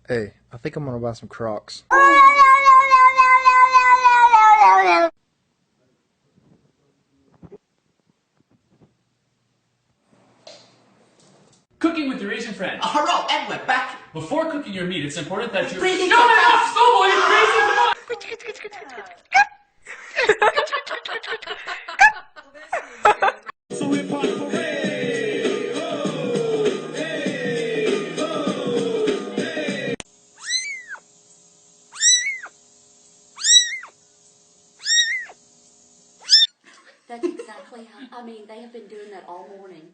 Hey, I think I'm gonna buy some Crocs. Cooking with your Asian friends. Hello, and we're back. Before cooking your meat, it's important that you... Breathing Shut it off, Snowball! You're crazy! So hip hop parade. Oh, hey, oh, hey. That's exactly how, I mean, they have been doing that all morning.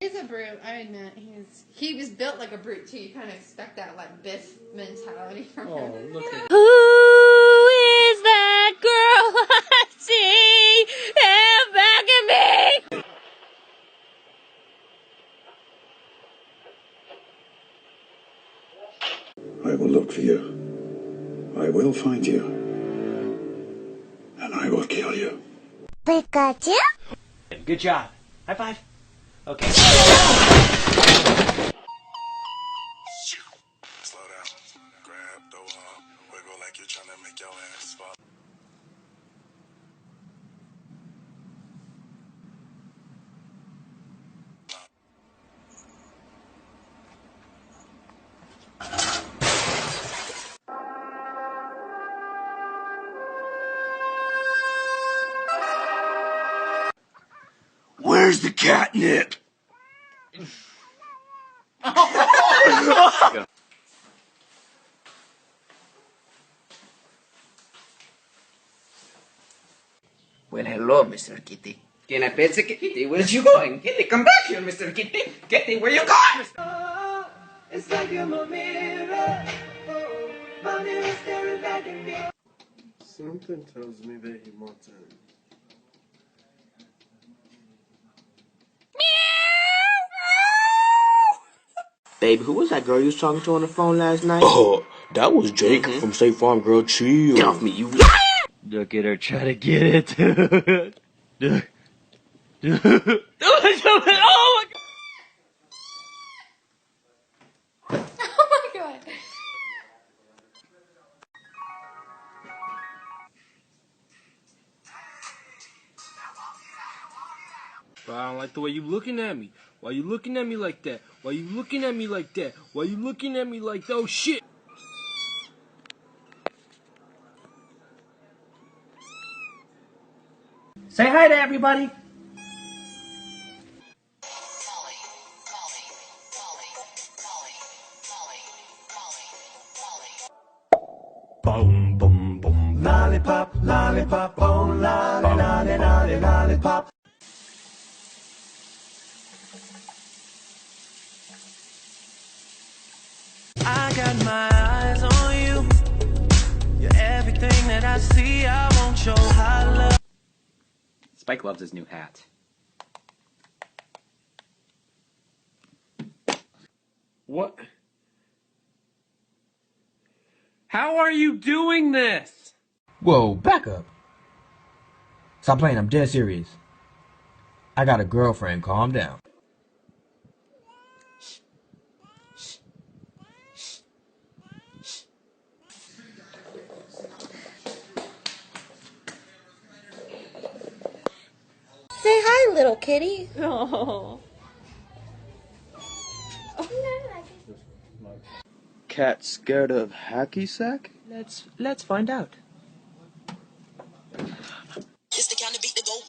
He's a brute, I admit. He was built like a brute too. You kind of expect that like Biff mentality from him. Oh, look at... Who is that girl I see back at me? I will look for you. I will find you. And I will kill you. Pikachu? Good job. High five. Okay. Slow down. Grab, throw up, wiggle like you're trying to make your ass fall. Where's the catnip? Well, hello, Mr. Kitty. Can I pet the kitty? Where's you going? Kitty, come back here, Mr. Kitty. Kitty, where you going? Oh, it's like you're my mirror. Oh, my mirror staring back at me. Something tells me that he wants in. Babe, who was that girl you was talking to on the phone last night? Oh, that was Jake from State Farm Girl Chill. Get off me, you. Look at her try to get it. Oh my god. Oh my god. Bro, I don't like the way you looking at me. Why you looking at me like that? Why you looking at me like that? Why you looking at me like that? Oh shit. Say hi to everybody. Boom, boom, boom. Lollipop, lollipop, oh, lolly, lolly, lolly, lollipop. I got my eyes on you. You're everything that I see. I want your high love. Spike loves his new hat. What? How are you doing this? Whoa, back up. Stop playing, I'm dead serious. I got a girlfriend, calm down. Say hi, little kitty. Oh. Cat scared of hacky sack? Let's find out. It's the kind of beat to go.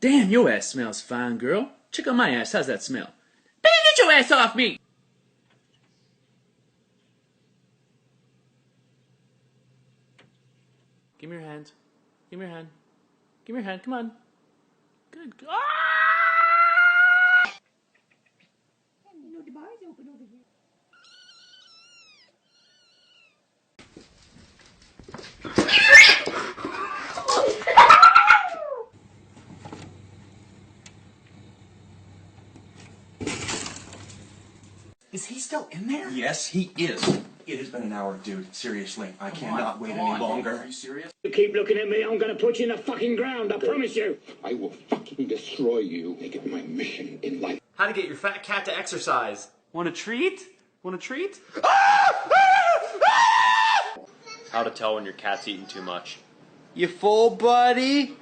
Damn, your ass smells fine, girl. Check out my ass. How's that smell? Better get your ass off me! Give me your hand. Give me your hand. Give me your hand. Come on. Good. Ah! Is he still in there? Yes, he is. It has been an hour, dude. Seriously, I cannot wait any longer. Are you serious? You keep looking at me, I'm gonna put you in the fucking ground, I promise you. I will fucking destroy you. Make it my mission in life. How to get your fat cat to exercise. Want a treat? Want a treat? How to tell when your cat's eating too much. You full, buddy?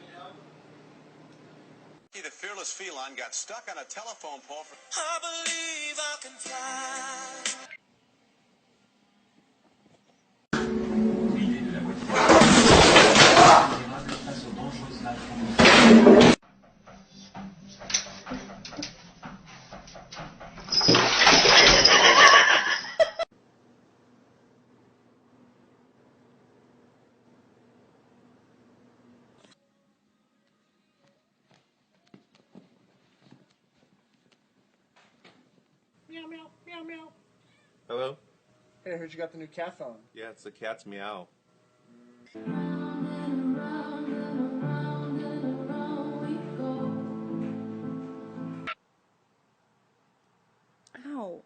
The fearless feline got stuck on a telephone pole for... I believe I can fly. Meow, meow, meow, meow. Hello? Hey, I heard you got the new cat phone. Yeah, it's the cat's meow. Ow.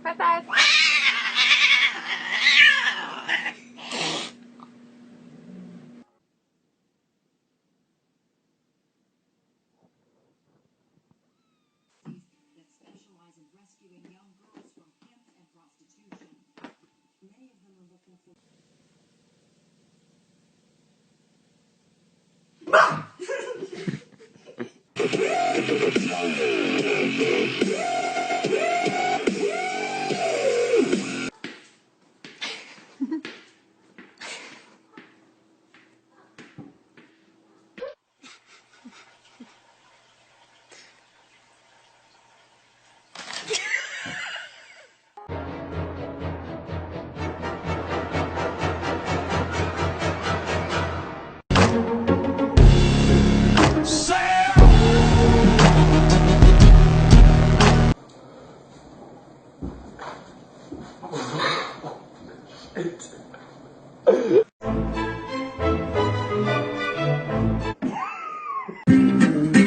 Bye-bye.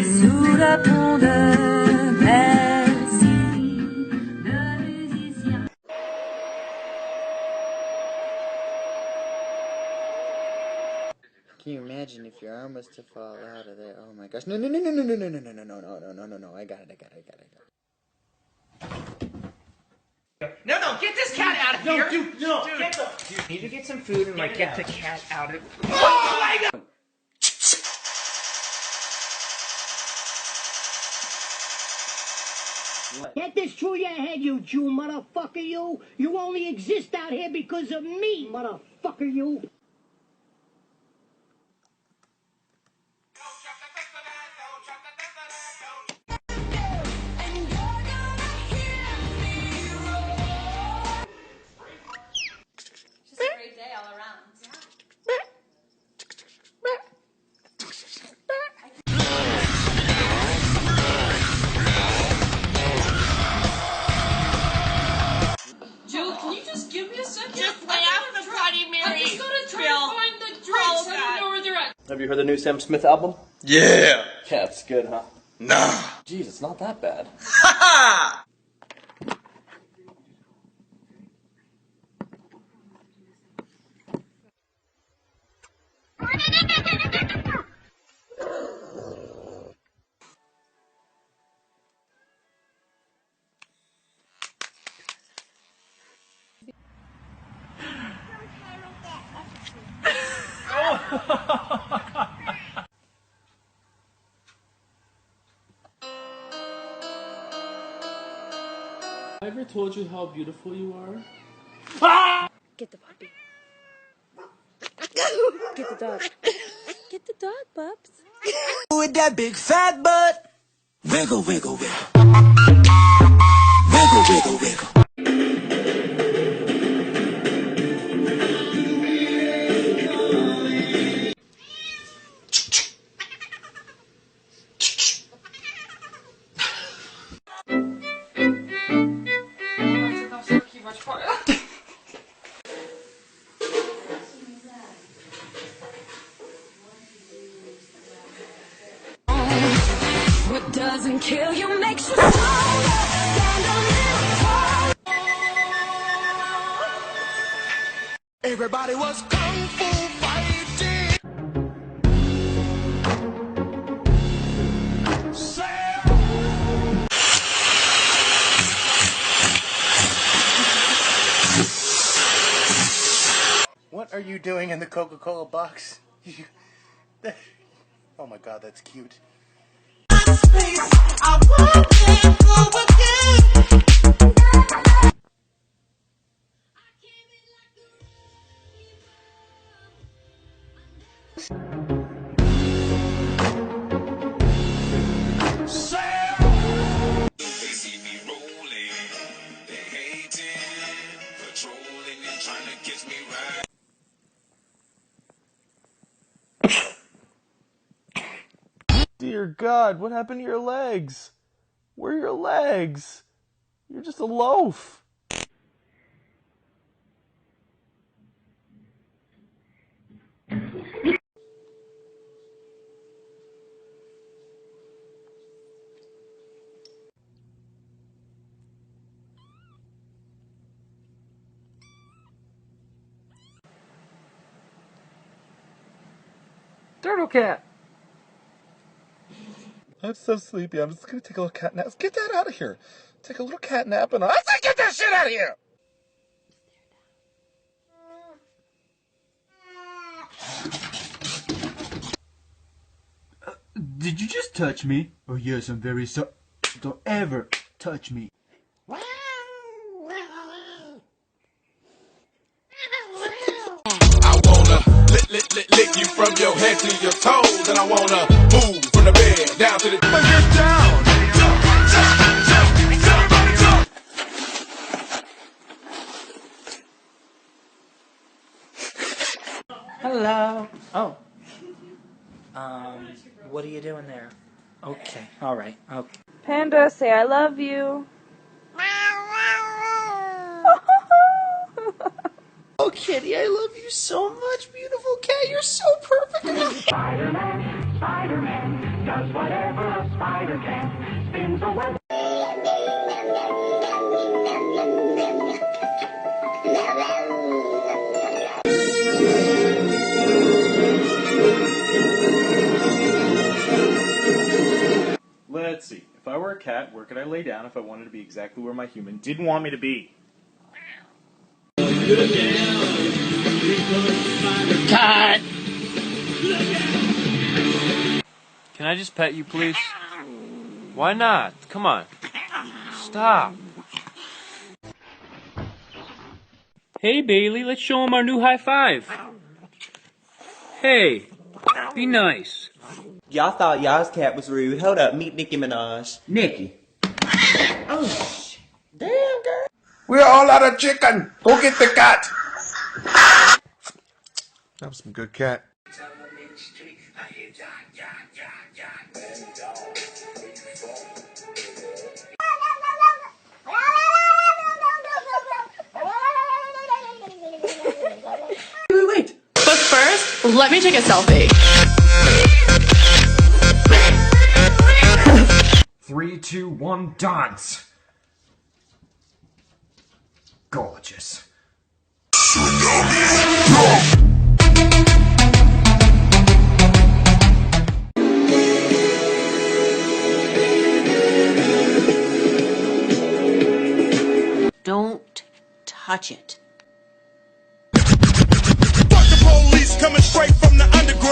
Sous la pont de Bercy, le musicien. Can you imagine if your arm was to fall out of there? Oh my gosh. No, no, no, no, no, no, no, no, no, no, no, no, no, no, no. I got it. No, get this cat out of here! Dude, no! Dude. Get the... Dude, need to get some food and like get the cat out of... Oh my god! Get this through your head, you Jew motherfucker, you! You only exist out here because of me, motherfucker, you! Just a great day all around. Joe, can you just give me a second? Just lay out the Bloody Mary. I'm just gonna try to find the drinks. I don't know where they're at. Have you heard the new Sam Smith album? Yeah! Yeah, it's good, huh? Nah! Jeez, it's not that bad. Ha I ever told you how beautiful you are? Get the puppy. Get the dog. Get the dog, pups. With that big fat butt. Wiggle, wiggle, wiggle. Wiggle, wiggle, wiggle. What doesn't kill you makes you stronger. Stand a little tall. Everybody was kung fu fighting. What are you doing in the Coca-Cola box? Oh my god, that's cute. Dear God, what happened to your legs? Where are your legs? You're just a loaf. Turtle cat. I'm so sleepy. I'm just gonna take a little cat nap. Get that out of here. Take a little cat nap and I say get that shit out of here! Did you just touch me? Oh yes, I'm very sorry. Don't ever touch me. I wanna lick you from your head to your toes, and I wanna move from the bed down to the. Get down. Hello. Oh. What are you doing there? Okay. All right. Okay. Panda, say I love you. Oh, kitty, I love you so much, beautiful cat. You're so perfect. Spider-Man, Spider-Man, does whatever a spider can. Spins a web. Let's see. If I were a cat, where could I lay down if I wanted to be exactly where my human didn't want me to be? Cut! Can I just pet you, please? Why not? Come on. Stop. Hey, Bailey, let's show him our new high five. Hey, be nice. Y'all thought y'all's cat was rude. Hold up, meet Nicki Minaj. Nicki. Oh, damn, girl. We're all out of chicken. Go get the cat. That was some good cat. Wait. But first, let me take a selfie. 3, 2, 1, dance. Gorgeous. Don't touch it. Fuck the police coming straight from the underground.